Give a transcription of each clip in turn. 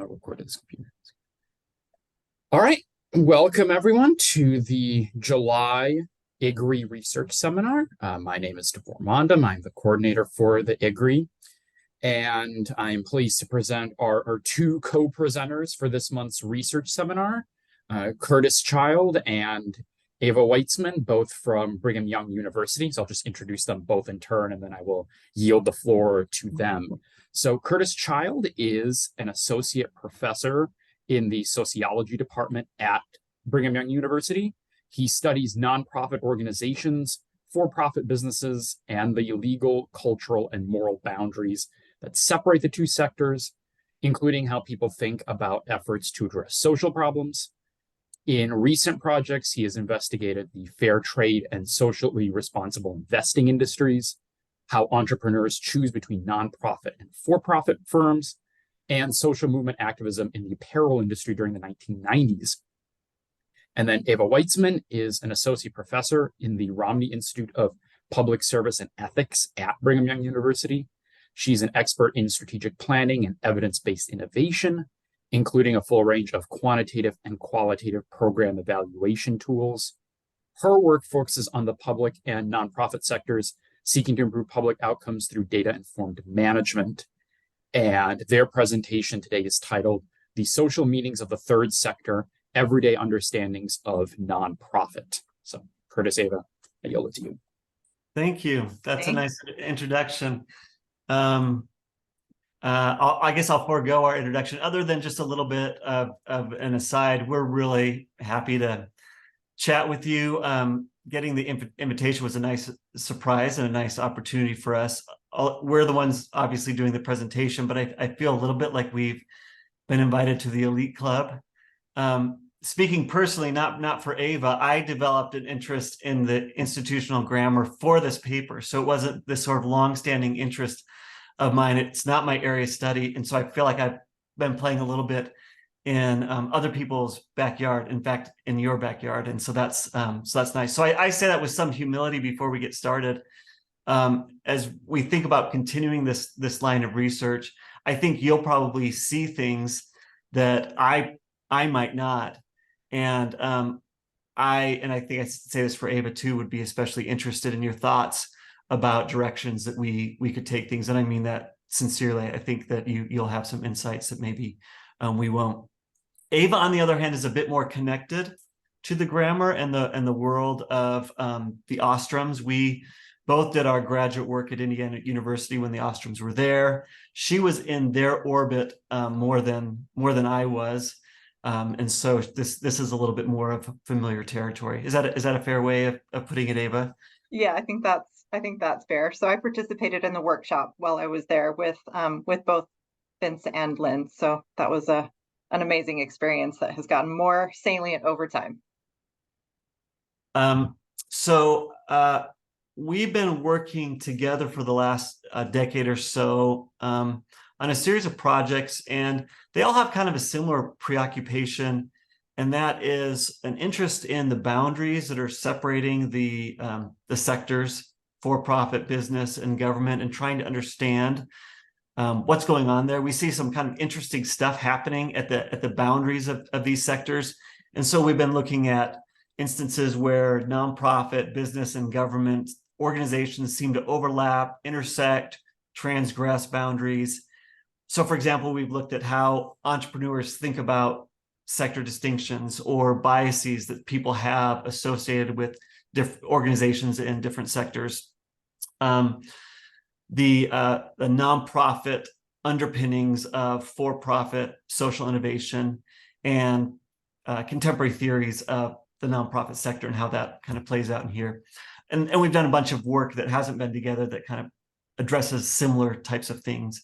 record this computer. All right, welcome everyone to the July IGRI Research Seminar. My name is Devor Mondam. I'm the coordinator for the IGRI, and I'm pleased to present our two co-presenters for this month's research seminar, Curtis Child and Eva Witesman, both from Brigham Young University. So I'll just introduce them both in turn, and then I will yield the floor to them. So Curtis Child is an associate professor in the sociology department at Brigham Young University. He studies nonprofit organizations, for-profit businesses, and the legal, cultural, and moral boundaries that separate the two sectors, including how people think about efforts to address social problems. In recent projects, he has investigated the fair trade and socially responsible investing industries, how entrepreneurs choose between nonprofit and for-profit firms, and social movement activism in the apparel industry during the 1990s. And then Eva Witesman is an associate professor in the Romney Institute of Public Service and Ethics at Brigham Young University. She's an expert in strategic planning and evidence-based innovation, including a full range of quantitative and qualitative program evaluation tools. Her work focuses on the public and nonprofit sectors seeking to improve public outcomes through data-informed management. And their presentation today is titled The Social Meanings of the Third Sector, Everyday Understandings of Nonprofit. So Curtis, Eva, I yield it to you. Thank you. That's a nice introduction. I guess I'll forego our introduction, other than just a little bit of an aside. We're really happy to chat with you. Getting the invitation was a nice surprise and a nice opportunity for us. We're the ones obviously doing the presentation, but I feel a little bit like we've been invited to the elite club. Speaking personally, not for Eva, I developed an interest in the institutional grammar for this paper. So it wasn't this sort of longstanding interest of mine. It's not my area of study. And so I feel like I've been playing a little bit in other people's backyard, in fact, in your backyard. And so that's nice. So I say that with some humility before we get started. As we think about continuing this line of research, I think you'll probably see things that I might not. And I think I say this for Eva too, would be especially interested in your thoughts about directions that we could take things. And I mean that sincerely. I think that you'll have some insights that maybe we won't. Eva, on the other hand, is a bit more connected to the grammar and the world of the Ostroms. We both did our graduate work at Indiana University when the Ostroms were there. She was in their orbit more than I was. And so this is a little bit more of familiar territory. Is that a fair way of putting it, Eva? Yeah, I think that's fair. So I participated in the workshop while I was there with both Vince and Lynn. So that was an amazing experience that has gotten more salient over time. We've been working together for the last decade or so on a series of projects, and they all have kind of a similar preoccupation, and that is an interest in the boundaries that are separating the sectors, for-profit, business, and government, and trying to understand what's going on there. We see some kind of interesting stuff happening at the boundaries of these sectors. And so we've been looking at instances where nonprofit, business, and government organizations seem to overlap, intersect, transgress boundaries. So for example, we've looked at how entrepreneurs think about sector distinctions or biases that people have associated with different organizations in different sectors. The nonprofit underpinnings of for-profit social innovation, and contemporary theories of the nonprofit sector and how that kind of plays out in here. And we've done a bunch of work that hasn't been together that kind of addresses similar types of things.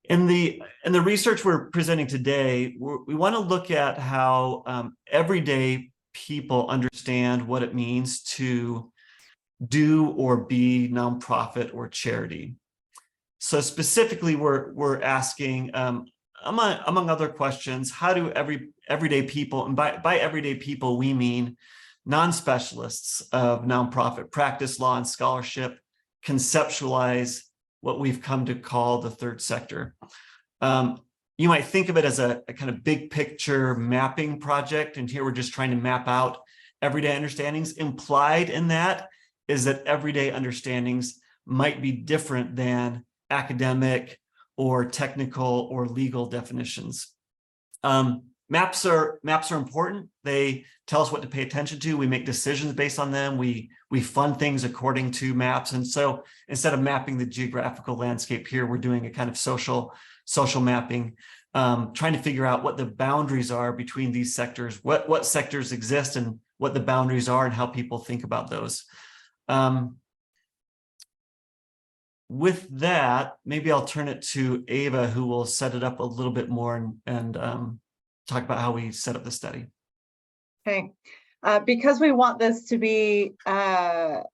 In the research we're presenting today, we want to look at how everyday people understand what it means to do or be nonprofit or charity. So specifically, we're asking, among other questions, how do everyday people, and by everyday people we mean non-specialists of nonprofit practice, law, and scholarship, conceptualize what we've come to call the third sector. you might think of it as a kind of big picture mapping project. And here we're just trying to map out everyday understandings. Implied in that is that everyday understandings might be different than academic or technical or legal definitions. Maps are important. They tell us what to pay attention to. We make decisions based on them. We fund things according to maps. And so instead of mapping the geographical landscape here, we're doing a kind of social mapping, trying to figure out what the boundaries are between these sectors, what sectors exist and what the boundaries are and how people think about those. With that, maybe I'll turn it to Eva, who will set it up a little bit more and talk about how we set up the study. Okay. Because we want this to be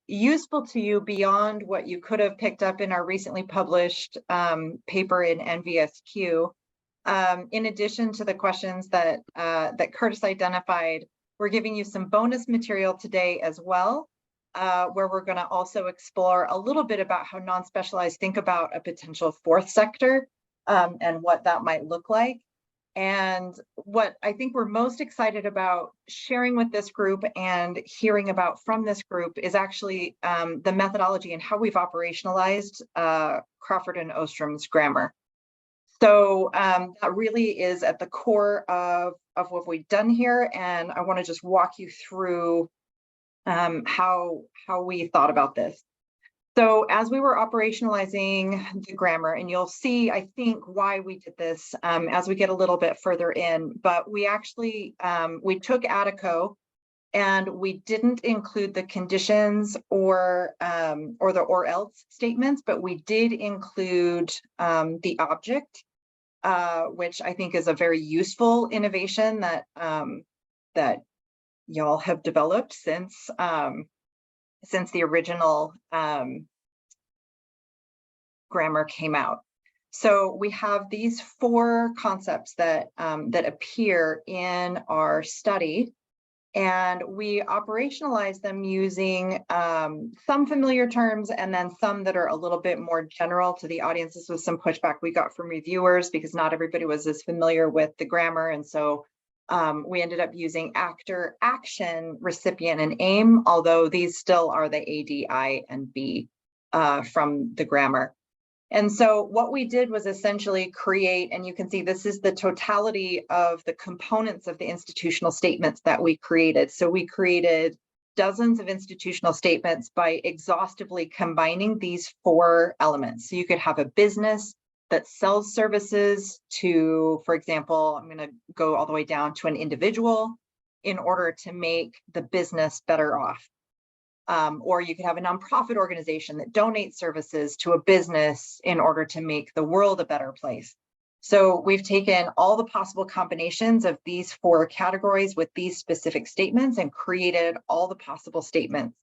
useful to you beyond what you could have picked up in our recently published paper in NVSQ, in addition to the questions that Curtis identified, we're giving you some bonus material today as well, where we're going to also explore a little bit about how non-specialized think about a potential fourth sector and what that might look like. And what I think we're most excited about sharing with this group and hearing about from this group is actually the methodology and how we've operationalized Crawford and Ostrom's grammar. So that really is at the core of what we've done here. And I want to just walk you through how we thought about this. So as we were operationalizing the grammar, and you'll see, I think, why we did this as we get a little bit further in, but we actually, we took Attico and we didn't include the conditions or the or else statements, but we did include the object, which I think is a very useful innovation that that y'all have developed since the original grammar came out. So we have these 4 concepts that that appear in our study, and we operationalize them using some familiar terms and then some that are a little bit more general to the audience. This was some pushback we got from reviewers because not everybody was as familiar with the grammar, and so we ended up using actor, action, recipient, and aim, although these still are the A, D, I, and B from the grammar. And so what we did was essentially create, and you can see this is the totality of the components of the institutional statements that we created. So we created dozens of institutional statements by exhaustively combining these 4 elements. So you could have a business that sells services to, for example, I'm going to go all the way down to an individual in order to make the business better off. Or you could have a nonprofit organization that donates services to a business in order to make the world a better place. So we've taken all the possible combinations of these 4 categories with these specific statements and created all the possible statements.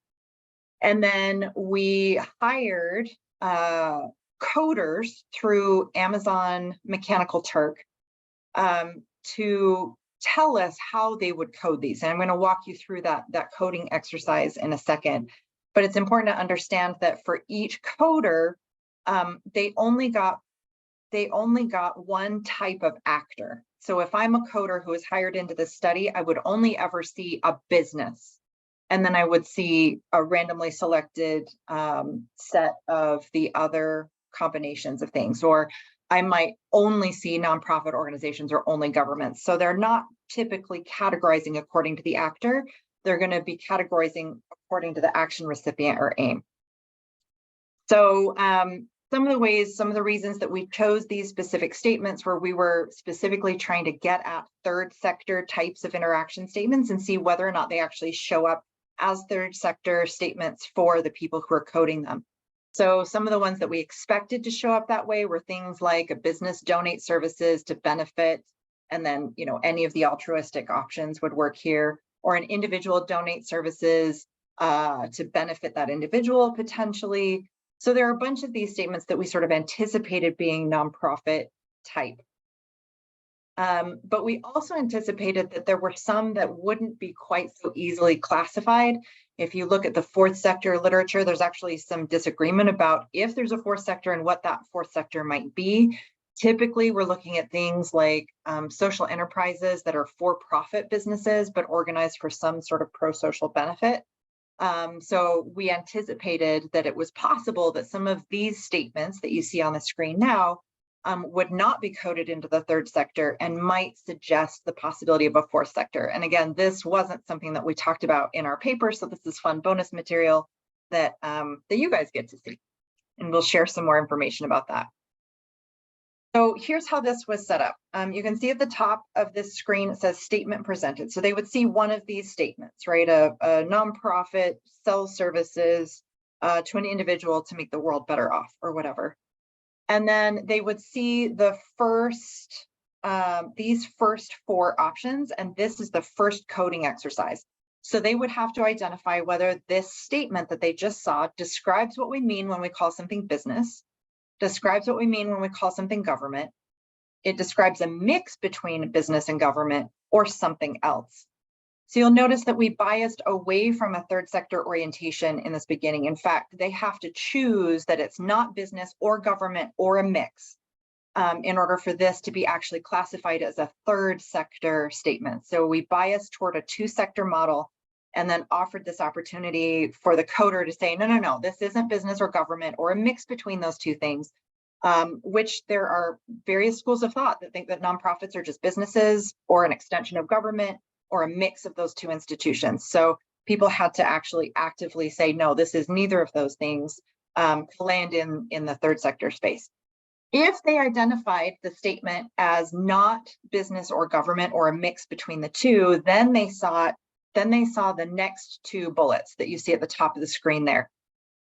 And then we hired coders through Amazon Mechanical Turk to tell us how they would code these. And I'm going to walk you through that coding exercise in a second. But it's important to understand that for each coder, they only got one type of actor. So if I'm a coder who is hired into this study, I would only ever see a business. And then I would see a randomly selected set of the other combinations of things, or I might only see nonprofit organizations or only governments. So they're not typically categorizing according to the actor. They're going to be categorizing according to the action, recipient, or aim. So some of the reasons that we chose these specific statements were we were specifically trying to get at third sector types of interaction statements and see whether or not they actually show up as third sector statements for the people who are coding them. So some of the ones that we expected to show up that way were things like a business donate services to benefit, and then any of the altruistic options would work here, or an individual donate services to benefit that individual potentially. So there are a bunch of these statements that we sort of anticipated being nonprofit type. But we also anticipated that there were some that wouldn't be quite so easily classified. If you look at the fourth sector literature, there's actually some disagreement about if there's a fourth sector and what that fourth sector might be. Typically, we're looking at things like social enterprises that are for-profit businesses, but organized for some sort of pro-social benefit. So we anticipated that it was possible that some of these statements that you see on the screen now would not be coded into the third sector and might suggest the possibility of a fourth sector. And again, this wasn't something that we talked about in our paper, so this is fun bonus material that, that you guys get to see. And we'll share some more information about that. So here's how this was set up. You can see at the top of this screen, it says statement presented. So they would see one of these statements, right? A nonprofit sells services to an individual to make the world better off or whatever. And then they would see the first, these first four options, and this is the first coding exercise. So they would have to identify whether this statement that they just saw describes what we mean when we call something business, describes what we mean when we call something government, it describes a mix between business and government, or something else. So you'll notice that we biased away from a third sector orientation in this beginning. In fact, they have to choose that it's not business or government or a mix in order for this to be actually classified as a third sector statement. So we biased toward a two-sector model and then offered this opportunity for the coder to say, no, this isn't business or government or a mix between those two things, which there are various schools of thought that think that nonprofits are just businesses or an extension of government or a mix of those two institutions. So people had to actually actively say, no, this is neither of those things to land in the third sector space. If they identified the statement as not business or government or a mix between the two, then they saw the next two bullets that you see at the top of the screen there.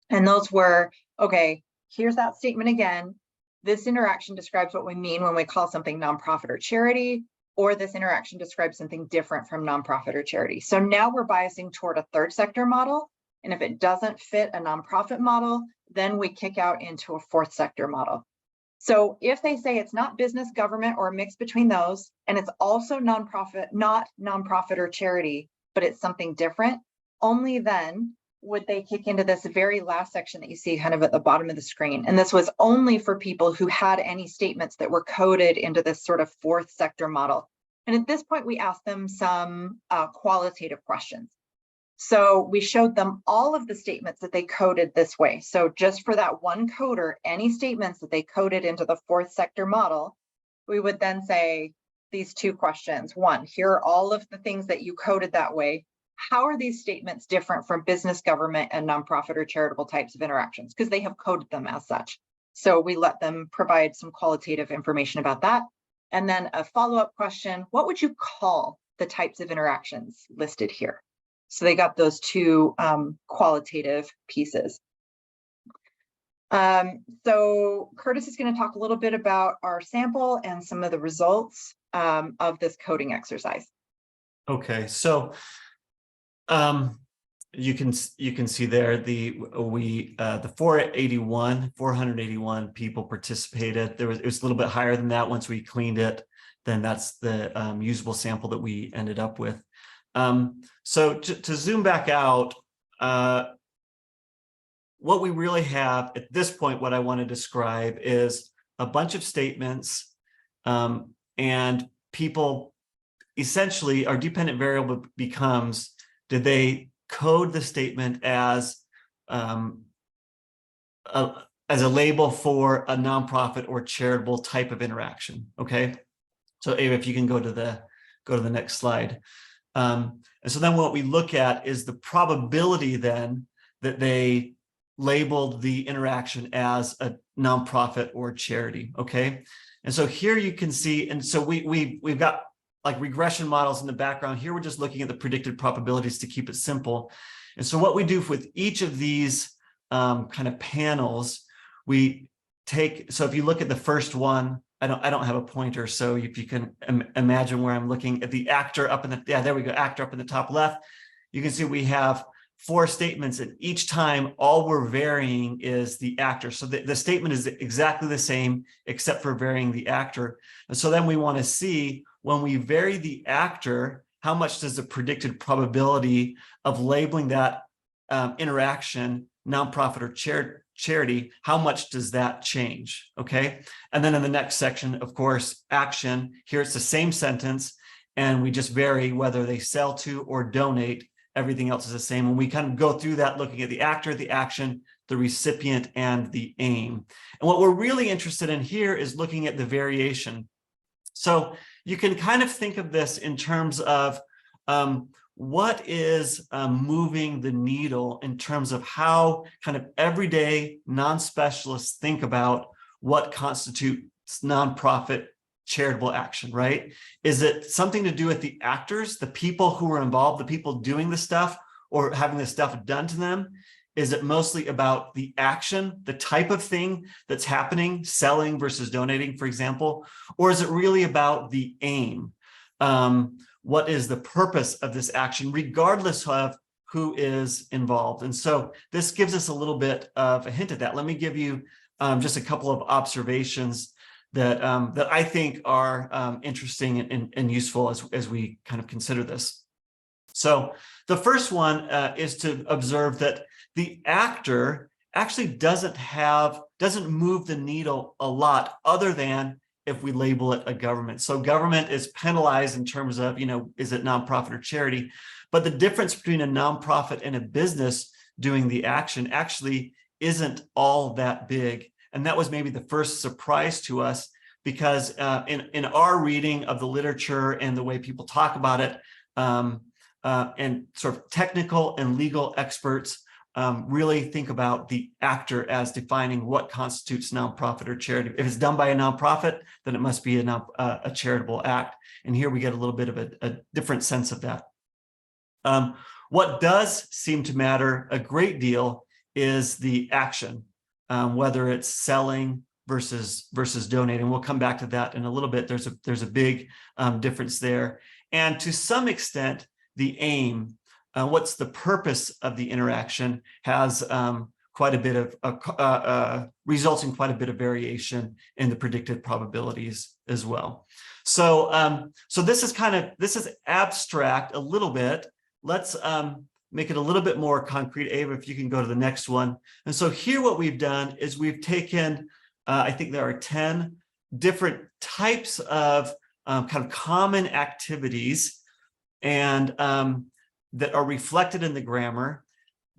And those were, okay, here's that statement again. This interaction describes what we mean when we call something nonprofit or charity, or this interaction describes something different from nonprofit or charity. So now we're biasing toward a third sector model. And if it doesn't fit a nonprofit model, then we kick out into a fourth sector model. So if they say it's not business, government, or a mix between those, and it's also nonprofit, not nonprofit or charity, but it's something different, only then would they kick into this very last section that you see kind of at the bottom of the screen. And this was only for people who had any statements that were coded into this sort of fourth sector model. And at this point, we asked them some qualitative questions. So we showed them all of the statements that they coded this way. So just for that one coder, any statements that they coded into the fourth sector model, we would then say these two questions. One, here are all of the things that you coded that way. How are these statements different from business, government, and nonprofit or charitable types of interactions? Because they have coded them as such. So we let them provide some qualitative information about that. And then a follow-up question, what would you call the types of interactions listed here? So they got those two qualitative pieces. So Curtis is going to talk a little bit about our sample and some of the results of this coding exercise. Okay, so you can see there the 481 people participated. It was a little bit higher than that. Once we cleaned it, then that's the usable sample that we ended up with. So to zoom back out, what we really have at this point, what I want to describe is a bunch of statements, and people essentially, our dependent variable becomes, did they code the statement as a label for a nonprofit or charitable type of interaction? Okay, so Eva, if you can go to the next slide. And so then what we look at is the probability then that they labeled the interaction as a nonprofit or charity. Okay, and so here you can see, and so we've got like regression models in the background. Here we're just looking at the predicted probabilities to keep it simple. And so what we do with each of these kind of panels, we take, so if you look at the first one, I don't have a pointer, so if you can imagine where I'm looking at the actor up in the, yeah, there we go, actor up in the top left, you can see we have 4 statements, and each time all we're varying is the actor. So the statement is exactly the same except for varying the actor. And so then we want to see, when we vary the actor, how much does the predicted probability of labeling that interaction nonprofit or charity, how much does that change? Okay. And then in the next section, of course, action. Here it's the same sentence, and we just vary whether they sell to or donate. Everything else is the same. And we kind of go through that, looking at the actor, the action, the recipient, and the aim. And what we're really interested in here is looking at the variation. So you can kind of think of this in terms of what is moving the needle in terms of how kind of everyday non-specialists think about what constitutes nonprofit charitable action, right? Is it something to do with the actors, the people who are involved, the people doing the stuff or having the stuff done to them? Is it mostly about the action, the type of thing that's happening, selling versus donating, for example? Or is it really about the aim? What is the purpose of this action, regardless of who is involved? And so this gives us a little bit of a hint at that. Let me give you just a couple of observations that that I think are interesting and useful as we kind of consider this. So the first one is to observe that the actor actually doesn't move the needle a lot, other than if we label it a government. So government is penalized in terms of, is it nonprofit or charity? But the difference between a nonprofit and a business doing the action actually isn't all that big. And that was maybe the first surprise to us, because in our reading of the literature and the way people talk about it, and sort of technical and legal experts really think about the actor as defining what constitutes nonprofit or charity. If it's done by a nonprofit, then it must be a charitable act. And here we get a little bit of a different sense of that. What does seem to matter a great deal is the action, whether it's selling versus donating. We'll come back to that in a little bit. There's a big difference there. And to some extent, the aim, what's the purpose of the interaction, has quite a bit of results in quite a bit of variation in the predicted probabilities as well. So so this is abstract a little bit. Let's make it a little bit more concrete. Eva, if you can go to the next one. And so here what we've done is we've taken, I think there are 10 different types of kind of common activities and that are reflected in the grammar,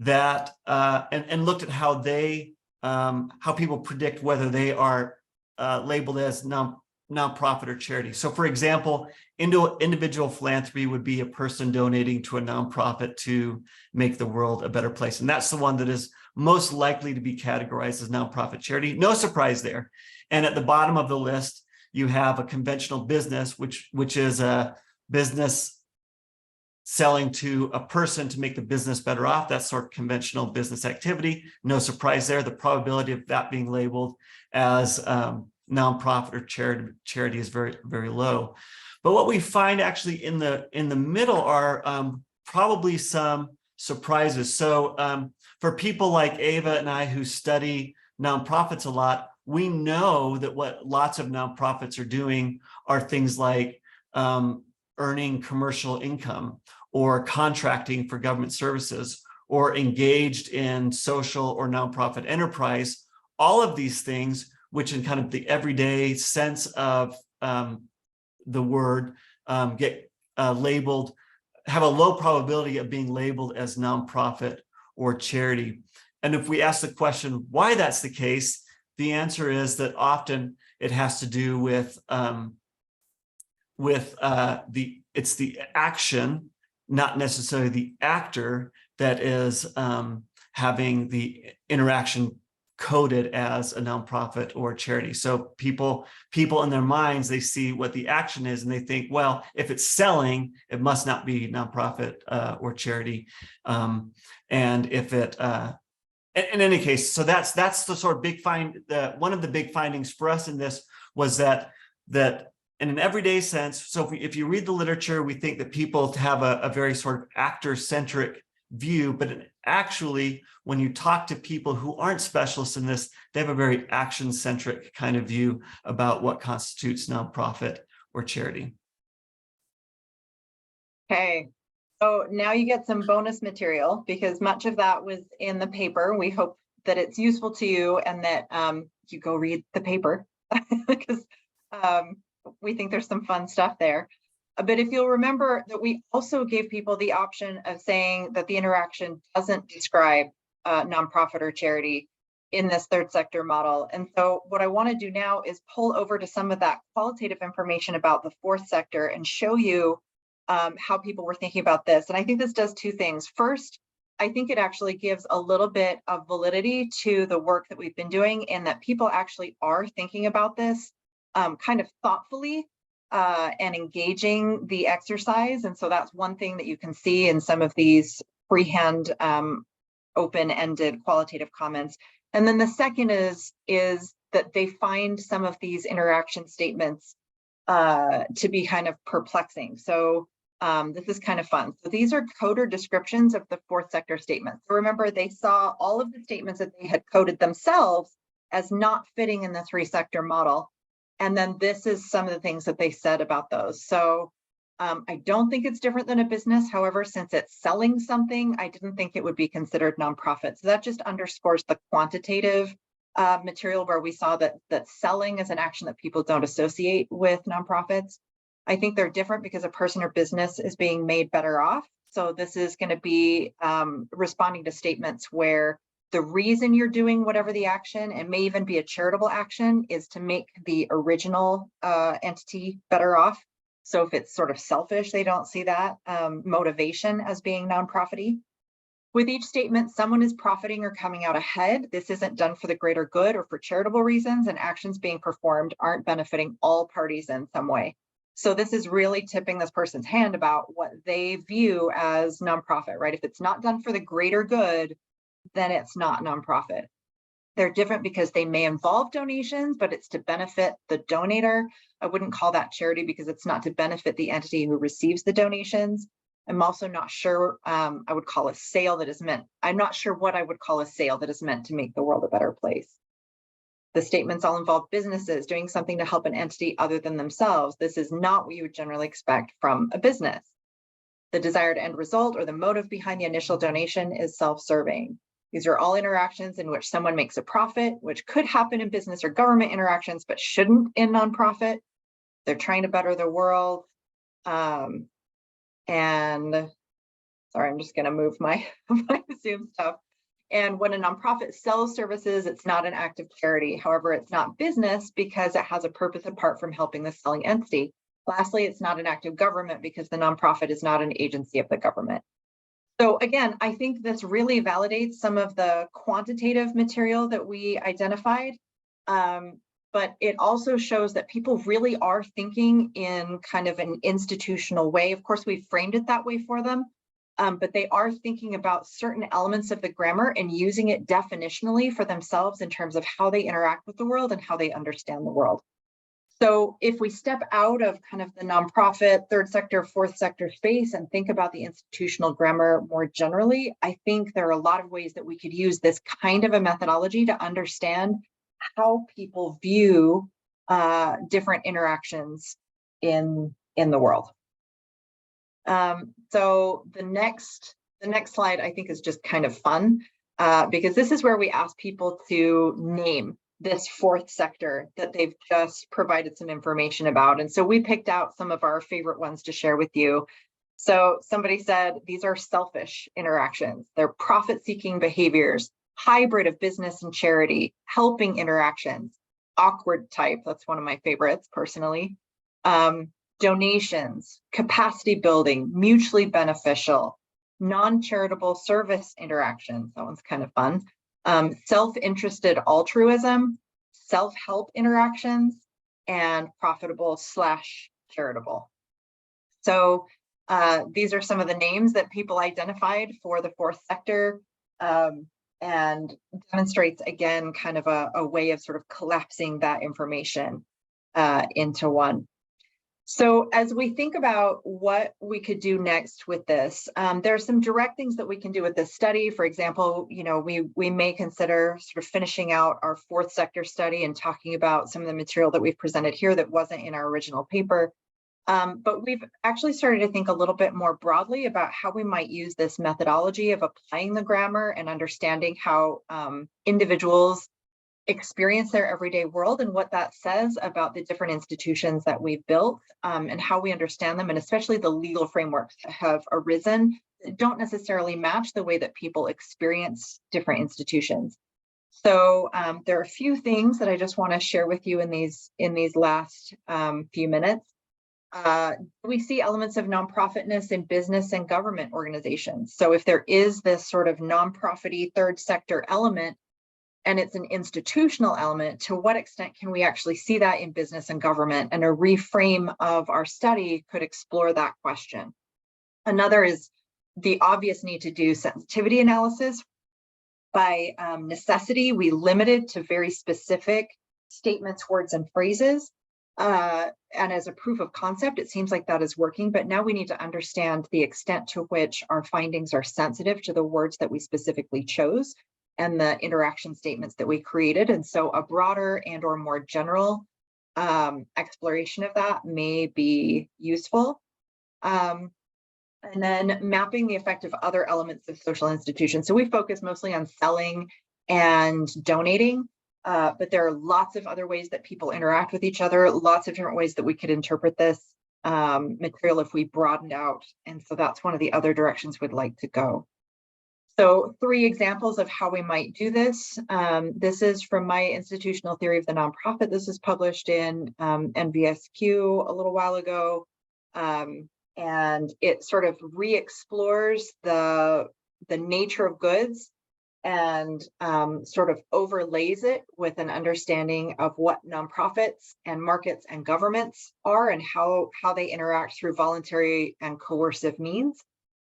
that and looked at how they how people predict whether they are labeled as nonprofit or charity. So for example, individual philanthropy would be a person donating to a nonprofit to make the world a better place. And that's the one that is most likely to be categorized as nonprofit charity. No surprise there. And at the bottom of the list, you have a conventional business, which is a business selling to a person to make the business better off. That's sort of conventional business activity. No surprise there. The probability of that being labeled as nonprofit or charity is very, very low. But what we find actually in the middle are probably some surprises. So for people like Eva and I who study nonprofits a lot, we know that what lots of nonprofits are doing are things like earning commercial income, or contracting for government services, or engaged in social or nonprofit enterprise. All of these things, which in kind of the everyday sense of the word, get labeled, have a low probability of being labeled as nonprofit or charity. And if we ask the question why that's the case, the answer is that often it has to do with it's the action, not necessarily the actor, that is having the interaction coded as a nonprofit or charity. So people in their minds, they see what the action is and they think, well, if it's selling, it must not be nonprofit or charity. And if it, in any case, so that's the sort of big one of the big findings for us in this was that in an everyday sense, so if you read the literature, we think that people have a very sort of actor-centric view, but actually, when you talk to people who aren't specialists in this, they have a very action-centric kind of view about what constitutes nonprofit or charity. Okay, so now you get some bonus material, because much of that was in the paper. We hope that it's useful to you and that you go read the paper because we think there's some fun stuff there. But if you'll remember that we also gave people the option of saying that the interaction doesn't describe nonprofit or charity in this third sector model. And so what I want to do now is pull over to some of that qualitative information about the fourth sector and show you how people were thinking about this. And I think this does two things. First, I think it actually gives a little bit of validity to the work that we've been doing, and that people actually are thinking about this kind of thoughtfully and engaging the exercise. And so that's one thing that you can see in some of these freehand open-ended qualitative comments. And then the second is that they find some of these interaction statements to be kind of perplexing. So this is kind of fun. So these are coder descriptions of the fourth sector statements. So remember, they saw all of the statements that they had coded themselves as not fitting in the three sector model. And then this is some of the things that they said about those. So I don't think it's different than a business. However, since it's selling something, I didn't think it would be considered nonprofit. So that just underscores the quantitative material where we saw that selling is an action that people don't associate with nonprofits. I think they're different because a person or business is being made better off. So this is going to be responding to statements where the reason you're doing whatever the action, and may even be a charitable action, is to make the original entity better off. So if it's sort of selfish, they don't see that motivation as being nonprofity. With each statement, someone is profiting or coming out ahead. This isn't done for the greater good or for charitable reasons, and actions being performed aren't benefiting all parties in some way. So this is really tipping this person's hand about what they view as nonprofit, right? If it's not done for the greater good, then it's not nonprofit. They're different because they may involve donations, but it's to benefit the donator. I wouldn't call that charity because it's not to benefit the entity who receives the donations. I'm also not sure I would call a sale that is meant. I'm not sure what I would call a sale that is meant to make the world a better place. The statements all involve businesses doing something to help an entity other than themselves. This is not what you would generally expect from a business. The desired end result or the motive behind the initial donation is self-serving. These are all interactions in which someone makes a profit, which could happen in business or government interactions, but shouldn't in nonprofit. They're trying to better the world. And sorry, I'm just going to move my Zoom stuff. And when a nonprofit sells services, it's not an act of charity. However, it's not business because it has a purpose apart from helping the selling entity. Lastly, it's not an act of government because the nonprofit is not an agency of the government. So again, I think this really validates some of the quantitative material that we identified, but it also shows that people really are thinking in kind of an institutional way. Of course, we framed it that way for them, but they are thinking about certain elements of the grammar and using it definitionally for themselves in terms of how they interact with the world and how they understand the world. So if we step out of kind of the nonprofit, third sector, fourth sector space and think about the institutional grammar more generally, I think there are a lot of ways that we could use this kind of a methodology to understand how people view different interactions in the world. So the next slide I think is just kind of fun because this is where we ask people to name this fourth sector that they've just provided some information about. And so we picked out some of our favorite ones to share with you. So somebody said, these are selfish interactions. They're profit-seeking behaviors, hybrid of business and charity, helping interactions, awkward type. That's one of my favorites personally. Donations, capacity building, mutually beneficial, non-charitable service interactions. That one's kind of fun. Self-interested altruism, self-help interactions, and profitable / charitable. So these are some of the names that people identified for the fourth sector and demonstrates, again, kind of a way of sort of collapsing that information into one. So as we think about what we could do next with this, there are some direct things that we can do with this study. For example, we may consider sort of finishing out our fourth sector study and talking about some of the material that we've presented here that wasn't in our original paper. But we've actually started to think a little bit more broadly about how we might use this methodology of applying the grammar and understanding how individuals experience their everyday world and what that says about the different institutions that we've built, and how we understand them, and especially the legal frameworks that have arisen that don't necessarily match the way that people experience different institutions. So there are a few things that I just want to share with you in these last few minutes. We see elements of nonprofitness in business and government organizations. So if there is this sort of nonprofity third sector element, and it's an institutional element, to what extent can we actually see that in business and government? And a reframe of our study could explore that question. Another is the obvious need to do sensitivity analysis. By necessity, we limited to very specific statements, words, and phrases. And as a proof of concept, it seems like that is working, but now we need to understand the extent to which our findings are sensitive to the words that we specifically chose and the interaction statements that we created. And so a broader and or more general exploration of that may be useful. And then mapping the effect of other elements of social institutions. So we focus mostly on selling and donating, but there are lots of other ways that people interact with each other, lots of different ways that we could interpret this material if we broadened out. And so that's one of the other directions we'd like to go. So 3 examples of how we might do this. This is from my institutional theory of the nonprofit. This is published in NVSQ a little while ago. And it sort of re-explores the nature of goods and sort of overlays it with an understanding of what nonprofits and markets and governments are and how they interact through voluntary and coercive means.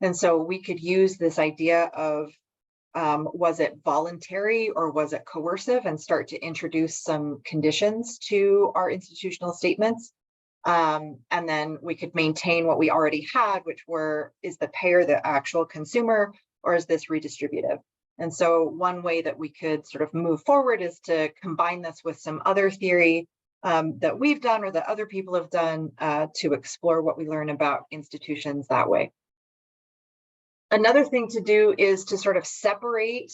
And so we could use this idea of was it voluntary or was it coercive, and start to introduce some conditions to our institutional statements. And then we could maintain what we already had, which is the payer the actual consumer, or is this redistributive? And so one way that we could sort of move forward is to combine this with some other theory that we've done or that other people have done to explore what we learn about institutions that way. Another thing to do is to sort of separate,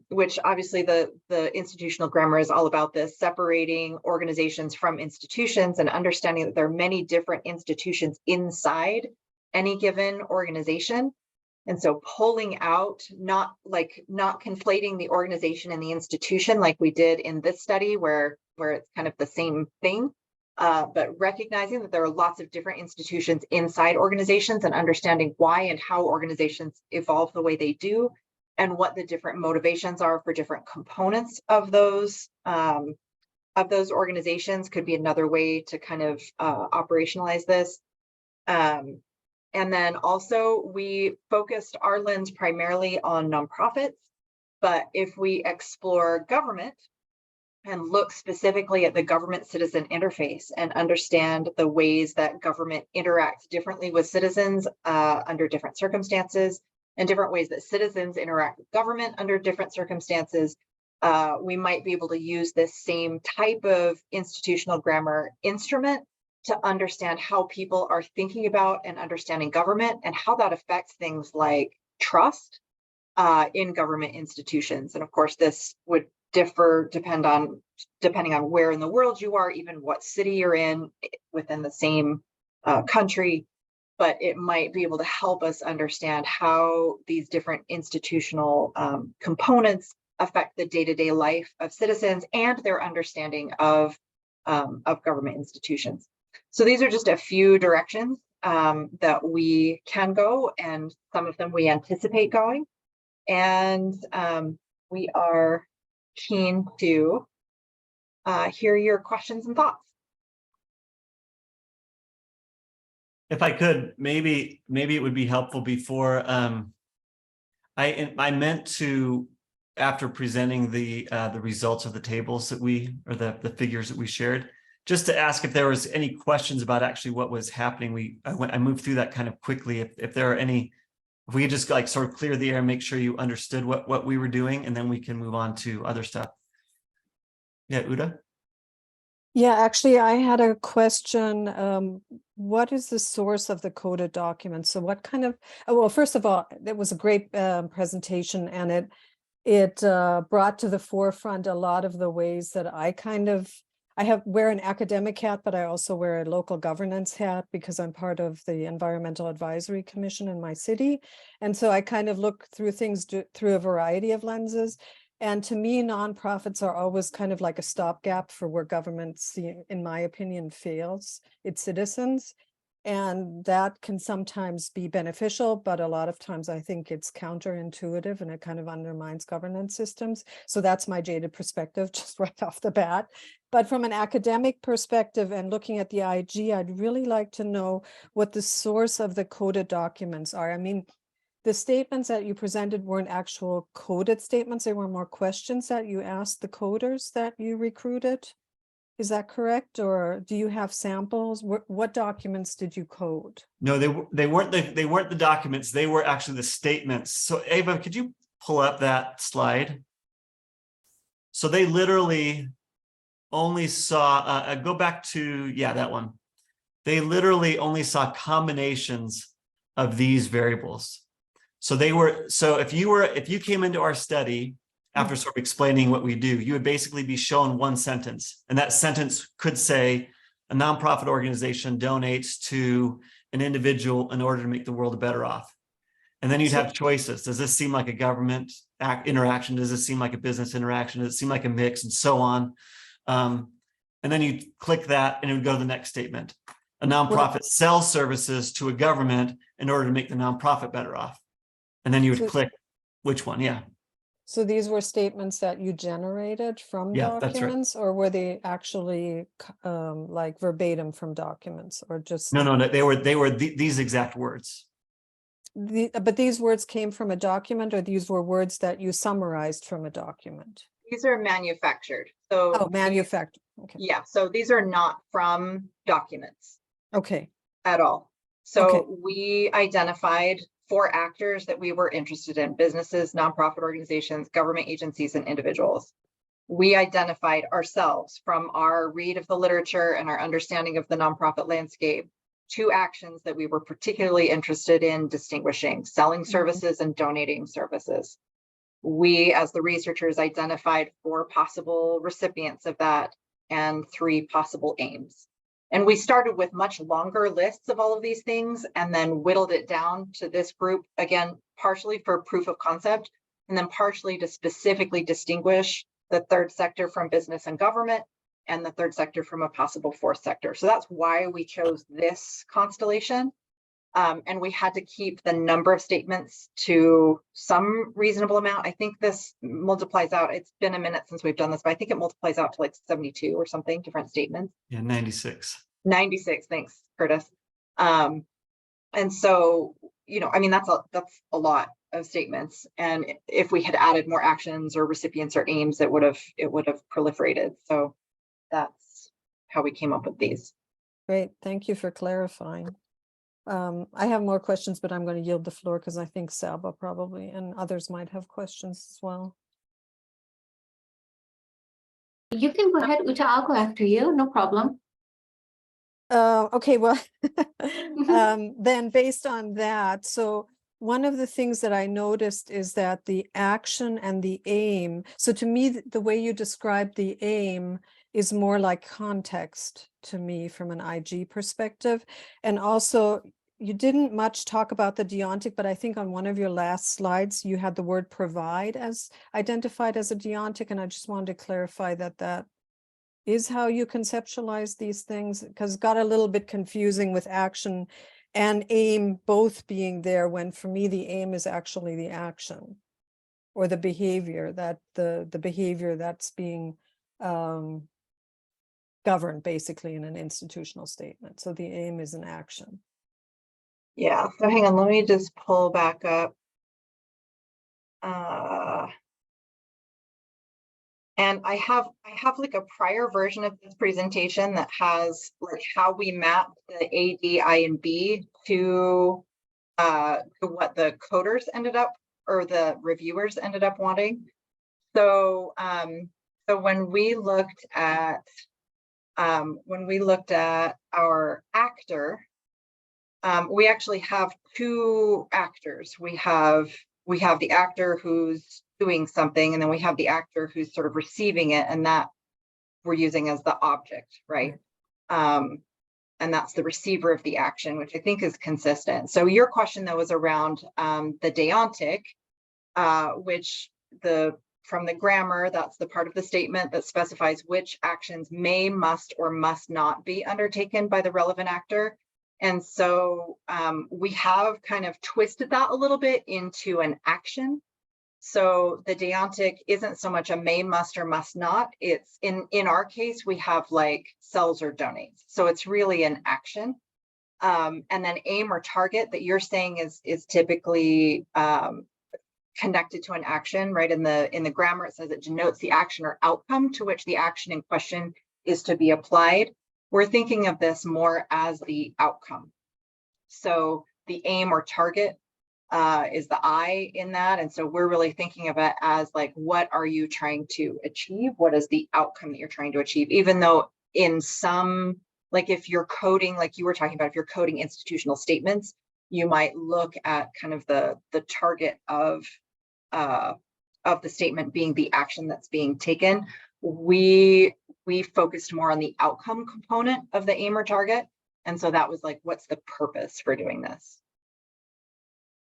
which obviously the institutional grammar is all about this, separating organizations from institutions and understanding that there are many different institutions inside any given organization. And so pulling out, not conflating the organization and the institution like we did in this study where it's kind of the same thing. But recognizing that there are lots of different institutions inside organizations and understanding why and how organizations evolve the way they do, and what the different motivations are for different components of those organizations could be another way to kind of operationalize this. And then also we focused our lens primarily on nonprofits, but if we explore government and look specifically at the government-citizen interface and understand the ways that government interacts differently with citizens under different circumstances, and different ways that citizens interact with government under different circumstances, we might be able to use this same type of institutional grammar instrument to understand how people are thinking about and understanding government, and how that affects things like trust in government institutions. And of course, this would differ depending on where in the world you are, even what city you're in within the same country, but it might be able to help us understand how these different institutional components affect the day-to-day life of citizens and their understanding of government institutions. So these are just a few directions that we can go, and some of them we anticipate going. And we are keen to hear your questions and thoughts. If I could, maybe it would be helpful before I meant to, after presenting the results of the tables that the figures that we shared, just to ask if there was any questions about actually what was happening. I moved through that kind of quickly. If there are any, if we could just like sort of clear the air and make sure you understood what we were doing, and then we can move on to other stuff. Yeah, Uda? Yeah, actually, I had a question. What is the source of the coded document? So what kind of, well, first of all, it was a great presentation, and it brought to the forefront a lot of the ways that I wear an academic hat, but I also wear a local governance hat because I'm part of the Environmental Advisory Commission in my city. And so I kind of look through things through a variety of lenses. And to me, nonprofits are always kind of like a stopgap for where government, in my opinion, fails its citizens. And that can sometimes be beneficial, but a lot of times I think it's counterintuitive and it kind of undermines governance systems. So that's my jaded perspective, just right off the bat. But from an academic perspective and looking at the IG, I'd really like to know what the source of the coded documents are. I mean, the statements that you presented weren't actual coded statements. They were more questions that you asked the coders that you recruited. Is that correct? Or do you have samples? What documents did you code? No, they weren't the documents. They were actually the statements. So Eva, could you pull up that slide? So they literally only saw, go back to, yeah, that one. They literally only saw combinations of these variables. So if you came into our study after sort of explaining what we do, you would basically be shown one sentence. And that sentence could say, a nonprofit organization donates to an individual in order to make the world a better off. And then you'd have choices. Does this seem like a government interaction? Does this seem like a business interaction? Does it seem like a mix, and so on? And then you click that and it would go to the next statement. A nonprofit sells services to a government in order to make the nonprofit better off. And then you would click which one. Yeah. So these were statements that you generated from documents, or were they actually like verbatim from documents, or just? No, they were these exact words. But these words came from a document, or these were words that you summarized from a document? These are manufactured. So manufactured. Okay. Yeah, so these are not from documents. Okay. At all. So we identified 4 actors that we were interested in: businesses, nonprofit organizations, government agencies, and individuals. We identified ourselves from our read of the literature and our understanding of the nonprofit landscape 2 actions that we were particularly interested in distinguishing: selling services and donating services. We, as the researchers, identified 4 possible recipients of that and 3 possible aims. And we started with much longer lists of all of these things and then whittled it down to this group, again, partially for proof of concept, and then partially to specifically distinguish the 3rd sector from business and government, and the 3rd sector from a possible 4th sector. So that's why we chose this constellation. And we had to keep the number of statements to some reasonable amount. I think this multiplies out. It's been a minute since we've done this, but I think it multiplies out to like 72 or something, different statements. Yeah, 96. 96, thanks, Curtis. And so, I mean, that's a lot of statements. And if we had added more actions or recipients or aims, it would have proliferated. So that's how we came up with these. Great, thank you for clarifying. I have more questions, but I'm going to yield the floor because I think Saba probably and others might have questions as well. You can go ahead, Uta. I'll go after you. No problem. Okay, well, then based on that, so one of the things that I noticed is that the action and the aim, so to me, the way you describe the aim is more like context to me from an IG perspective. And also, you didn't much talk about the deontic, but I think on one of your last slides, you had the word provide as identified as a deontic. And I just wanted to clarify that that is how you conceptualize these things, because it got a little bit confusing with action and aim both being there, when for me, the aim is actually the action or the behavior that the behavior that's being governed basically in an institutional statement. So the aim is an action. Yeah, so hang on, let me just pull back up. And I have like a prior version of this presentation that has like how we map the A, D, I, and B to what the coders ended up, or the reviewers ended up wanting. So so when we looked at when we looked at our actor, we actually have two actors. We have the actor who's doing something, and then we have the actor who's sort of receiving it, and that we're using as the object, right? And that's the receiver of the action, which I think is consistent. So your question though was around the deontic, which from the grammar, that's the part of the statement that specifies which actions may, must, or must not be undertaken by the relevant actor. And so we have kind of twisted that a little bit into an action. So the deontic isn't so much a may, must, or must not. It's in our case, we have like sells or donates. So it's really an action. And then aim or target that you're saying is typically connected to an action, right? In the grammar, it says it denotes the action or outcome to which the action in question is to be applied. We're thinking of this more as the outcome. So the aim or target is the I in that. And so we're really thinking of it as like, what are you trying to achieve? What is the outcome that you're trying to achieve? Even though in some, like if you're coding, like you were talking about, if you're coding institutional statements, you might look at kind of the target of the statement being the action that's being taken. We focused more on the outcome component of the aim or target. And so that was like, what's the purpose for doing this?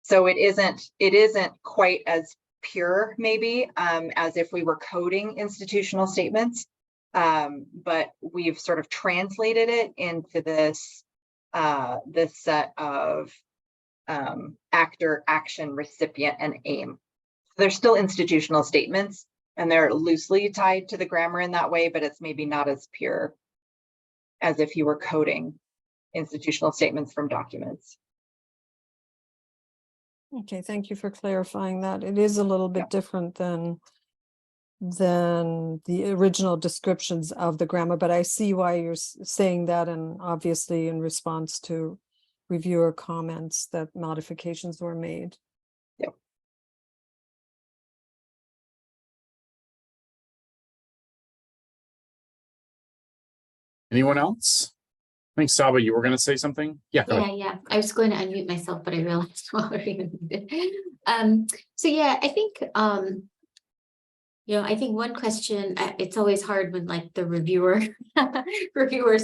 So it isn't quite as pure maybe as if we were coding institutional statements, but we've sort of translated it into this set of actor, action, recipient, and aim. They're still institutional statements and they're loosely tied to the grammar in that way, but it's maybe not as pure as if you were coding institutional statements from documents. Okay, thank you for clarifying that. It is a little bit different than the original descriptions of the grammar, but I see why you're saying that, and obviously in response to reviewer comments that modifications were made. Yep. Anyone else? I think Saba, you were going to say something. Yeah, go ahead. Yeah. I was going to unmute myself, but I realized while we're muted. So yeah, I think I think one question, it's always hard when like the reviewers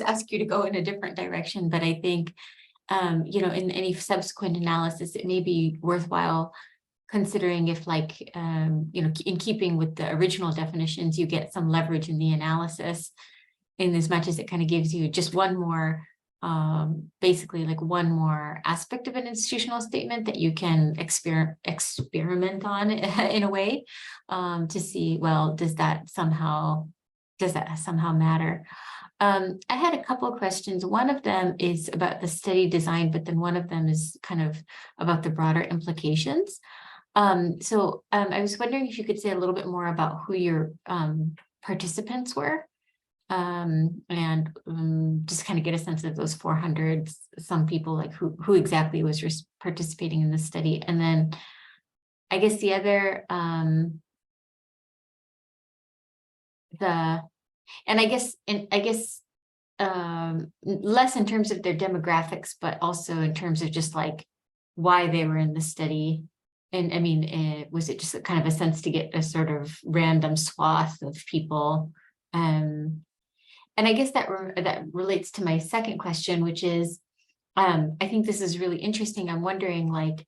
ask you to go in a different direction, but I think in any subsequent analysis, it may be worthwhile considering if like in keeping with the original definitions, you get some leverage in the analysis, in as much as it kind of gives you just one more basically like one more aspect of an institutional statement that you can experiment on in a way to see, well, does that somehow matter? I had a couple of questions. One of them is about the study design, but then one of them is kind of about the broader implications. So I was wondering if you could say a little bit more about who your participants were. And just kind of get a sense of those 400 some people, like who exactly was participating in the study. And then I guess the other less in terms of their demographics, but also in terms of just like why they were in the study. And I mean, was it just kind of a sense to get a sort of random swath of people? And I guess that relates to my second question, which is, I think this is really interesting. I'm wondering, like,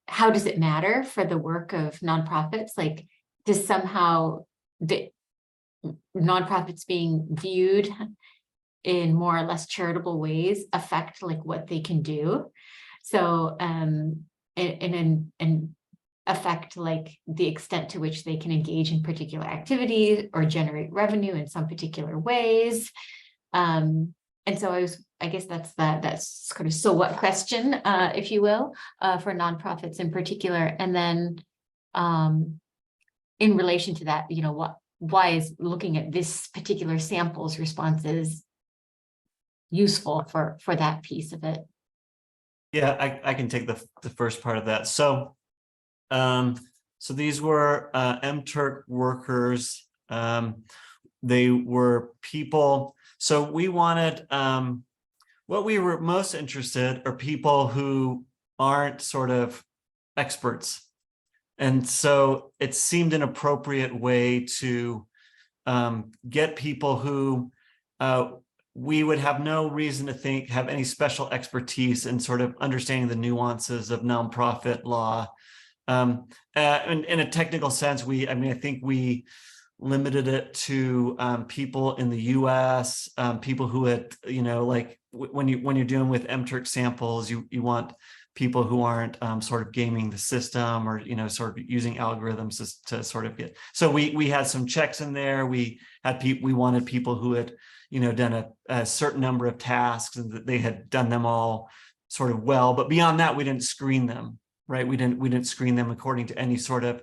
how does it matter for the work of nonprofits? Like, does somehow the nonprofits being viewed in more or less charitable ways affect like what they can do? So, and affect like the extent to which they can engage in particular activities or generate revenue in some particular ways. And so I guess that's kind of so what question, if you will, for nonprofits in particular. And then in relation to that, why is looking at this particular sample's responses useful for that piece of it? Yeah, I can take the first part of that. So these were MTurk workers. they were people. So we wanted, what we were most interested are people who aren't sort of experts. And so it seemed an appropriate way to get people who we would have no reason to think have any special expertise in sort of understanding the nuances of nonprofit law. In a technical sense, I think we limited it to people in the U.S., people who had, like when you're dealing with MTurk samples, you want people who aren't sort of gaming the system or sort of using algorithms to sort of get. So we had some checks in there. We wanted people who had done a certain number of tasks and that they had done them all sort of well. But beyond that, we didn't screen them. Right, we didn't screen them according to any sort of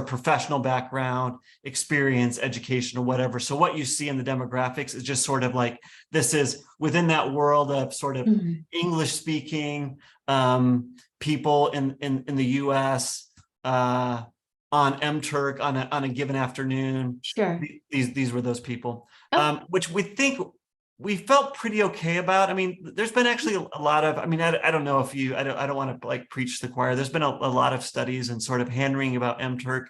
professional background, experience, education, or whatever. So what you see in the demographics is just sort of like, this is within that world of sort of English speaking people in the US on MTurk on a given afternoon. Sure. These were those people, Oh. which we felt pretty okay about. I mean, there's been actually a lot of, I don't know if I don't want to like preach to the choir. There's been a lot of studies and sort of hand-wringing about MTurk.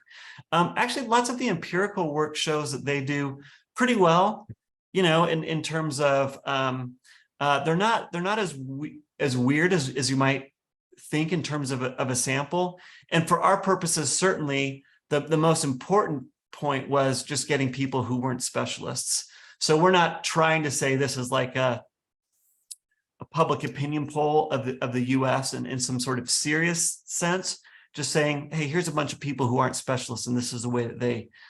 Actually, lots of the empirical work shows that they do pretty well, in terms of, they're not as weird as you might think in terms of a sample. And for our purposes, certainly the most important point was just getting people who weren't specialists. So we're not trying to say this is like a public opinion poll of the US in some sort of serious sense, just saying, hey, here's a bunch of people who aren't specialists, and this is the way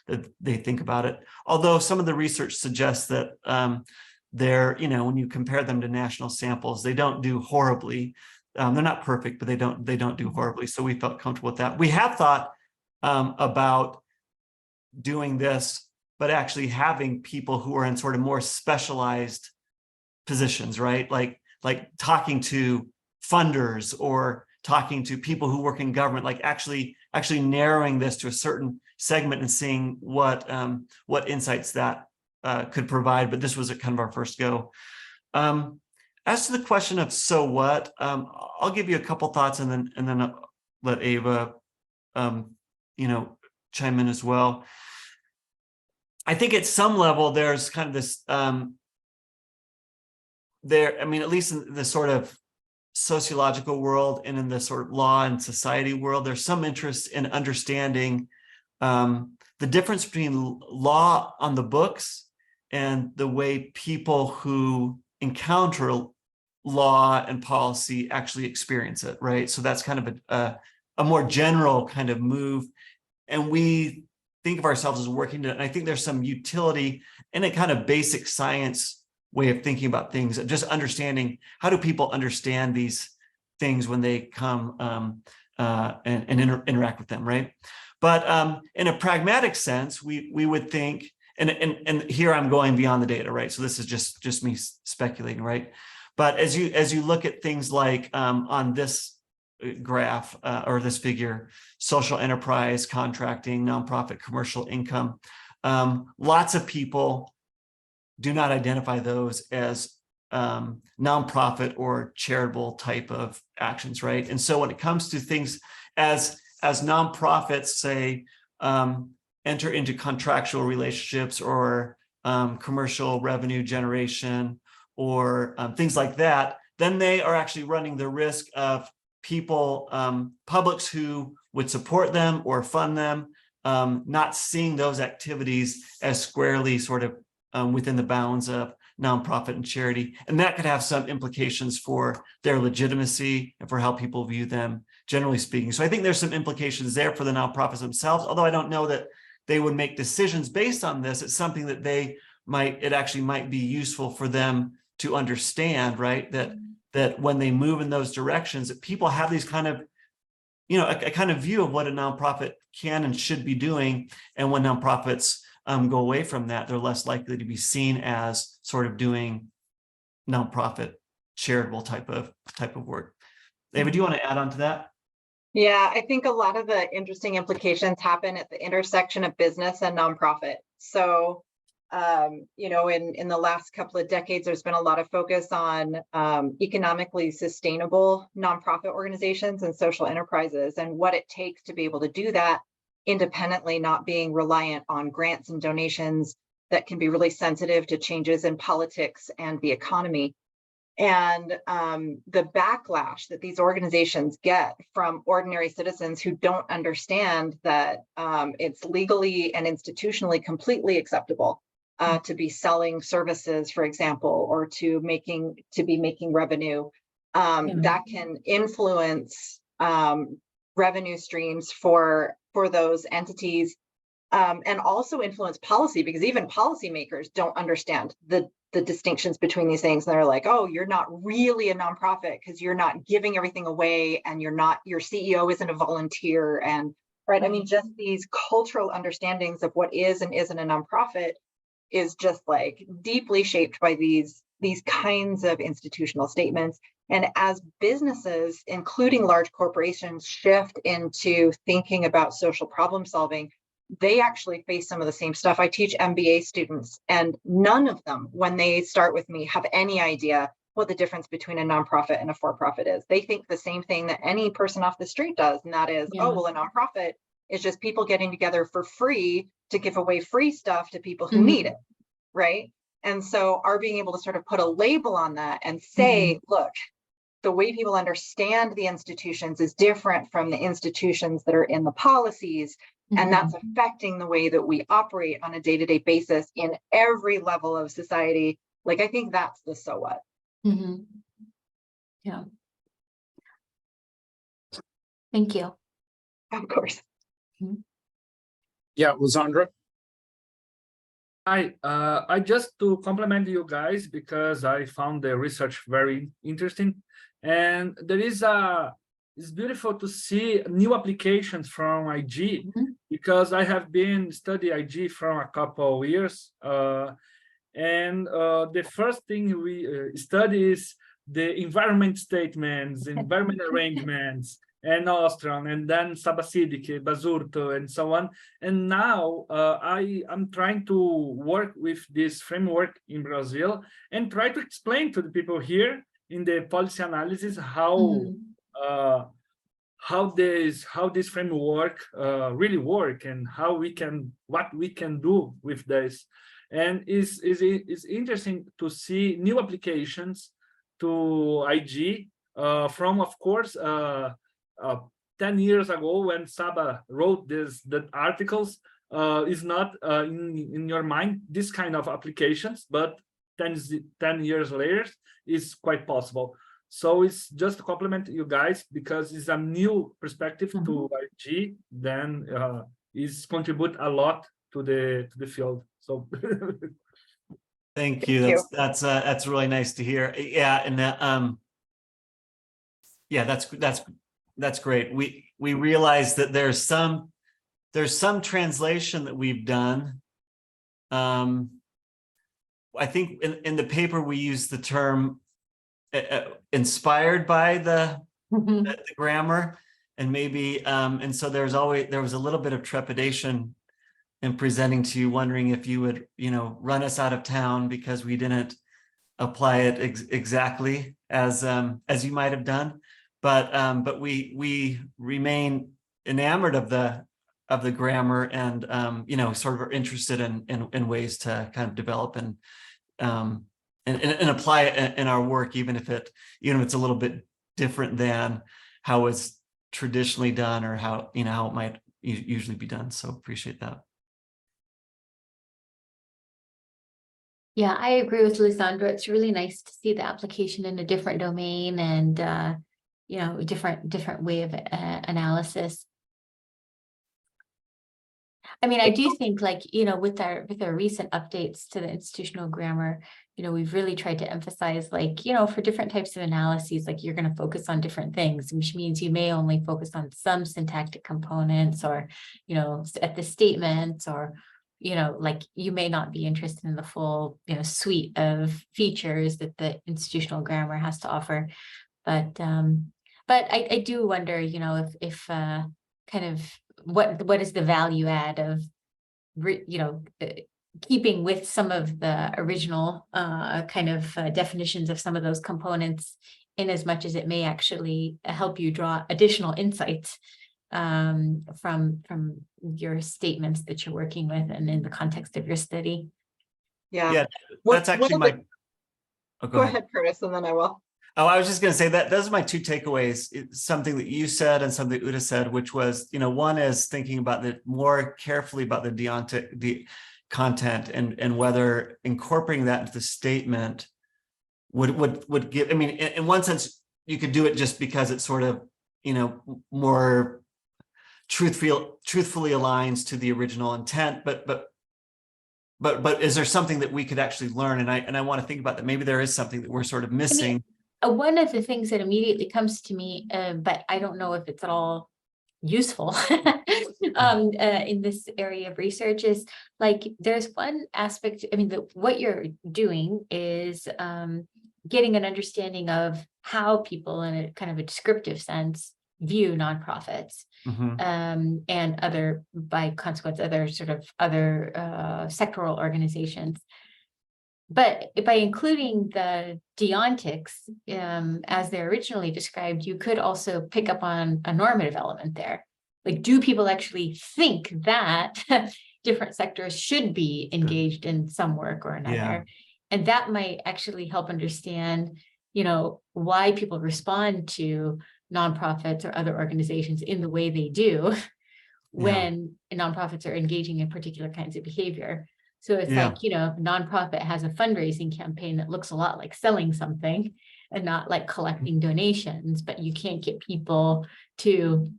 that they think about it. Although some of the research suggests that they're, when you compare them to national samples, they don't do horribly. They're not perfect, but they don't do horribly. So we felt comfortable with that. We have thought about doing this, but actually having people who are in sort of more specialized positions, right? Like talking to funders or talking to people who work in government, like actually narrowing this to a certain segment and seeing what insights that could provide. But this was kind of our first go. As to the question of so what, I'll give you a couple thoughts and then I'll let Eva, chime in as well. I think at some level, there's kind of this, at least in the sort of sociological world and in the sort of law and society world, there's some interest in understanding the difference between law on the books and the way people who encounter law and policy actually experience it, right? So that's kind of a more general kind of move. And we think of ourselves as working to, and I think there's some utility in a kind of basic science way of thinking about things, just understanding how do people understand these things when they come and interact with them, right? But in a pragmatic sense, we would think, and here I'm going beyond the data, right? So this is just me speculating, right? But as you look at things like on this graph or this figure, social enterprise, contracting, nonprofit, commercial income, lots of people do not identify those as nonprofit or charitable type of actions, right? And so when it comes to things as nonprofits, say, enter into contractual relationships or commercial revenue generation or things like that, then they are actually running the risk of people, publics who would support them or fund them, not seeing those activities as squarely sort of within the bounds of nonprofit and charity. And that could have some implications for their legitimacy and for how people view them, generally speaking. So I think there's some implications there for the nonprofits themselves, although I don't know that they would make decisions based on this. It's something that it actually might be useful for them to understand, right? That when they move in those directions, that people have these kind of, a kind of view of what a nonprofit can and should be doing. And when nonprofits go away from that, they're less likely to be seen as sort of doing nonprofit charitable type of work. Eva, do you want to add on to that? Yeah, I think a lot of the interesting implications happen at the intersection of business and nonprofit. So you know, in the last couple of decades, there's been a lot of focus on economically sustainable nonprofit organizations and social enterprises, and what it takes to be able to do that independently, not being reliant on grants and donations that can be really sensitive to changes in politics and the economy. And the backlash that these organizations get from ordinary citizens who don't understand that it's legally and institutionally completely acceptable to be selling services, for example, or to be making revenue, that can influence revenue streams for those entities, and also influence policy, because even policymakers don't understand the distinctions between these things. And they're like, oh, you're not really a nonprofit because you're not giving everything away, and your CEO isn't a volunteer, and right. I mean, just these cultural understandings of what is and isn't a nonprofit is just like deeply shaped by these kinds of institutional statements. And as businesses, including large corporations, shift into thinking about social problem solving, they actually face some of the same stuff. I teach MBA students, and none of them, when they start with me, have any idea what the difference between a nonprofit and a for-profit is. They think the same thing that any person off the street does, and that is, oh, well, a nonprofit is just people getting together for free to give away free stuff to people who need it, right? And so our being able to sort of put a label on that and say, look, the way people understand the institutions is different from the institutions that are in the policies. And that's affecting the way that we operate on a day-to-day basis in every level of society. Like, I think that's the so what. Yeah. Thank you. Of course. Yeah, Lizandra. Hi, I just to compliment you guys, because I found the research very interesting, and there is it's beautiful to see new applications from IG, because I have been studying IG for a couple of years, and the first thing we study is the environment statements, environment arrangements, and Ostrom, and then Sabacidic, Basurto, and so on. And now I'm trying to work with this framework in Brazil and try to explain to the people here in the policy analysis how this framework really work, and what we can do with this. And it's interesting to see new applications to IG from, of course, 10 years ago when Saba wrote the articles, is not in your mind this kind of applications, but 10 years later is quite possible. So it's just to compliment you guys, because it's a new perspective to IG, then is contribute a lot to the field. So Thank you. That's really nice to hear. Yeah, and yeah, that's great. We realize that there's some translation that we've done. I think in the paper we use the term inspired by the grammar, and maybe and so there was a little bit of trepidation in presenting to you, wondering if you would run us out of town because we didn't apply it exactly as you might have done. But we remain enamored of the grammar, and sort of are interested in ways to kind of develop and apply it in our work, even if it's a little bit different than how it's traditionally done, or how it might usually be done. So appreciate that. Yeah, I agree with Lizandra. It's really nice to see the application in a different domain, and a different way of analysis. I mean, I do think, like, with our recent updates to the institutional grammar, we've really tried to emphasize, like, for different types of analyses, like, you're going to focus on different things, which means you may only focus on some syntactic components, or, at the statements, or, like, you may not be interested in the full, suite of features that the institutional grammar has to offer. But I do wonder, if kind of what is the value add of, keeping with some of the original kind of definitions of some of those components, in as much as it may actually help you draw additional insights from your statements that you're working with and in the context of your study. Yeah, What- that's actually what my. other- Oh, Go ahead, Curtis, and then I will. Oh, I was just going to say that those are my two takeaways. It's something that you said and something Uta said, which was, one is thinking about the more carefully about the content and whether incorporating that into the statement would give. I mean, in one sense, you could do it just because it's sort of, more truthfully aligns to the original intent, but is there something that we could actually learn? And I want to think about that. Maybe there is something that we're sort of missing. One of the things that immediately comes to me, but I don't know if it's at all useful in this area of research, is like there's one aspect. I mean, what you're doing is getting an understanding of how people, in a kind of a descriptive sense, view nonprofits. And other, by consequence, other sectoral organizations. But by including the deontics as they're originally described, you could also pick up on a normative element there. Like, do people actually think that different sectors should be engaged in some work or another? Yeah. And that might actually help understand, why people respond to nonprofits or other organizations in the way they do when nonprofits are engaging in particular kinds of behavior. So it's like, nonprofit has a fundraising campaign that looks a lot like selling something and not like collecting donations, but you can't get people to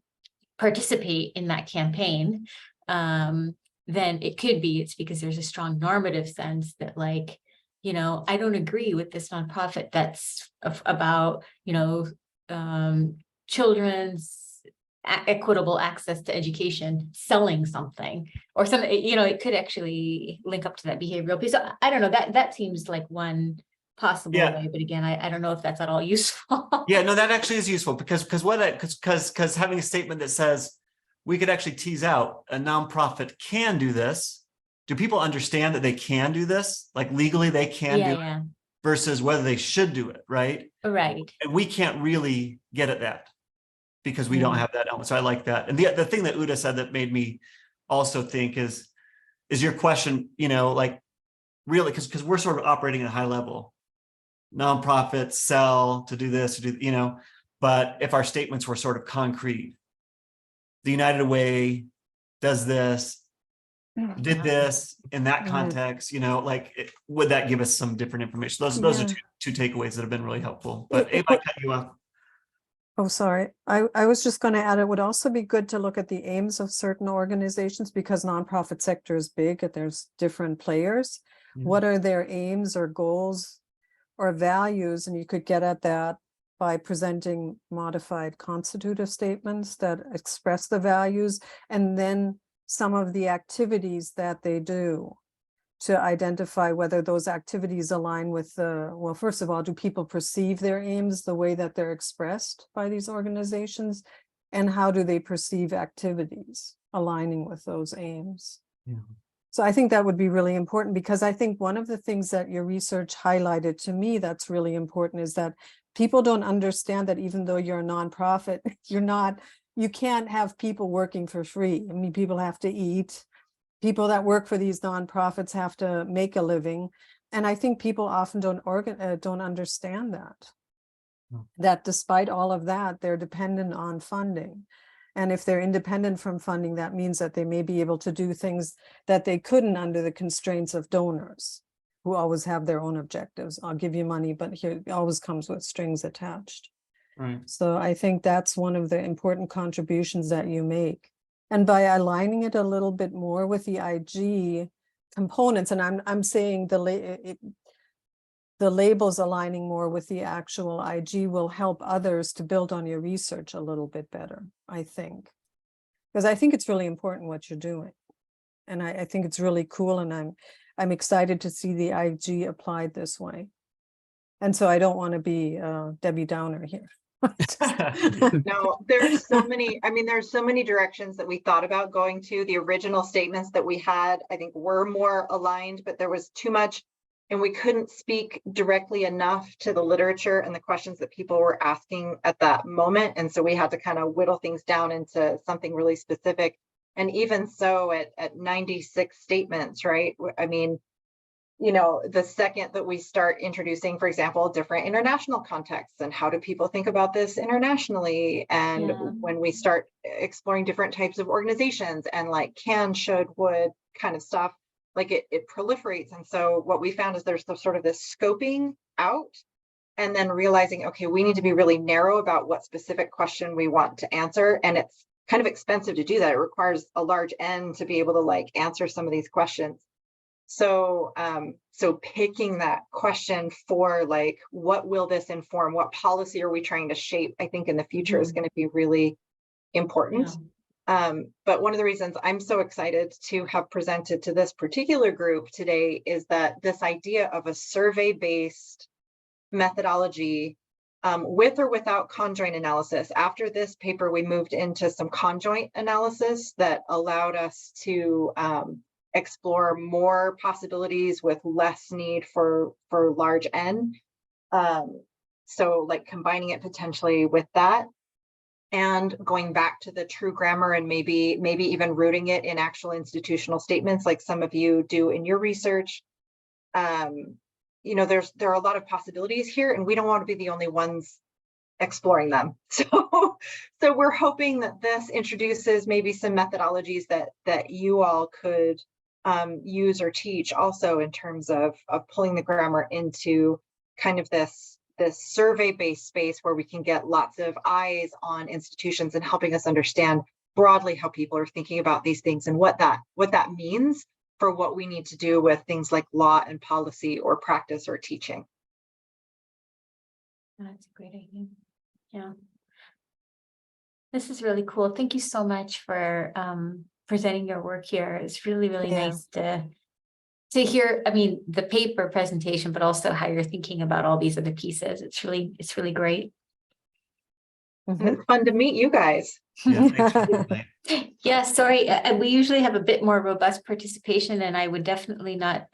participate in that campaign. Then it could be, it's because there's a strong normative sense that, like, I don't agree with this nonprofit that's about, children's equitable access to education selling something or something. It could actually link up to that behavioral piece. So I don't know, that seems like one possible way, but again, I don't know if that's at all useful. Yeah, no, that actually is useful because having a statement that says we could actually tease out a nonprofit can do this. Do people understand that they can do this? Like legally they can do it versus whether they should do it, right? Right. And we can't really get at that because we don't have that element. So I like that. And the thing that Uta said that made me also think is your question, like really, because we're sort of operating at a high level. Nonprofits sell to do this, to do, but if our statements were sort of concrete, the United Way does this, did this in that context, would that give us some different information? Those are two takeaways that have been really helpful. But Eva, I cut you off. Oh, sorry. I was just going to add, it would also be good to look at the aims of certain organizations because nonprofit sector is big and there's different players. What are their aims or goals or values? And you could get at that by presenting modified constitutive statements that express the values and then some of the activities that they do to identify whether those activities align with well, first of all, do people perceive their aims the way that they're expressed by these organizations? And how do they perceive activities aligning with those aims? So I think that would be really important because I think one of the things that your research highlighted to me that's really important is that people don't understand that even though you're a nonprofit, you can't have people working for free. I mean, people have to eat. People that work for these nonprofits have to make a living. And I think people often don't understand that despite all of that, they're dependent on funding. And if they're independent from funding, that means that they may be able to do things that they couldn't under the constraints of donors who always have their own objectives. I'll give you money, but here it always comes with strings attached. Right. So I think that's one of the important contributions that you make. And by aligning it a little bit more with the IG components, and I'm saying the labels aligning more with the actual IG will help others to build on your research a little bit better, I think. Because I think it's really important what you're doing. And I think it's really cool, and I'm excited to see the IG applied this way. And so I don't want to be Debbie Downer here. No, there's so many, I mean, there's so many directions that we thought about going to. The original statements that we had, I think, were more aligned, but there was too much, and we couldn't speak directly enough to the literature and the questions that people were asking at that moment. And so we had to kind of whittle things down into something really specific. And even so, at 96 statements, right? I mean, you know, the second that we start introducing, for example, different international contexts and how do people think about this internationally, and when we start exploring different types of organizations and like can, should, would kind of stuff, like it proliferates. And so what we found is there's the sort of this scoping out and then realizing, okay, we need to be really narrow about what specific question we want to answer. And it's kind of expensive to do that. It requires a large N to be able to like answer some of these questions. So, so picking that question for like, what will this inform? What policy are we trying to shape? I think in the future is going to be really important. But one of the reasons I'm so excited to have presented to this particular group today is that this idea of a survey-based methodology with or without conjoint analysis. After this paper, we moved into some conjoint analysis that allowed us to explore more possibilities with less need for large N. So like combining it potentially with that and going back to the true grammar and maybe even rooting it in actual institutional statements like some of you do in your research. You know, there are a lot of possibilities here and we don't want to be the only ones exploring them. So we're hoping that this introduces maybe some methodologies that you all could use or teach also in terms of pulling the grammar into kind of this survey-based space where we can get lots of eyes on institutions and helping us understand broadly how people are thinking about these things and what that means for what we need to do with things like law and policy or practice or teaching. That's a great idea. Yeah. This is really cool. Thank you so much for presenting your work here. It's really, really nice to hear, I mean, the paper presentation, but also how you're thinking about all these other pieces. It's really great. And it's fun to meet you guys. Yeah, thanks for coming. Yeah, sorry. We usually have a bit more robust participation, and I would definitely not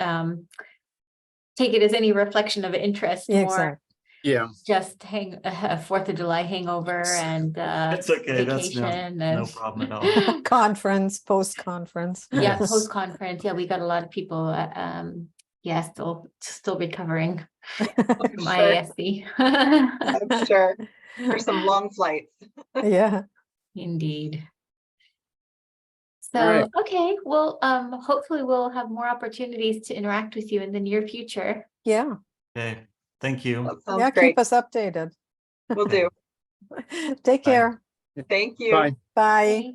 take it as any reflection of interest. Yeah, More exactly. Yeah. just 4th of July hangover and It's okay. That's vacation no problem at all. Conference, post-conference. Yeah, Yes. post-conference. Yeah, we got a lot of people yeah, still recovering from ISC. I'm sure. There's some long flights. Yeah. Indeed. So, Right. okay, well, hopefully we'll have more opportunities to interact with you in the near future. Yeah. Okay. Thank you. That sounds Yeah, great. keep us updated. We'll do. Take Bye. care. Thank you. Bye. Bye. Bye.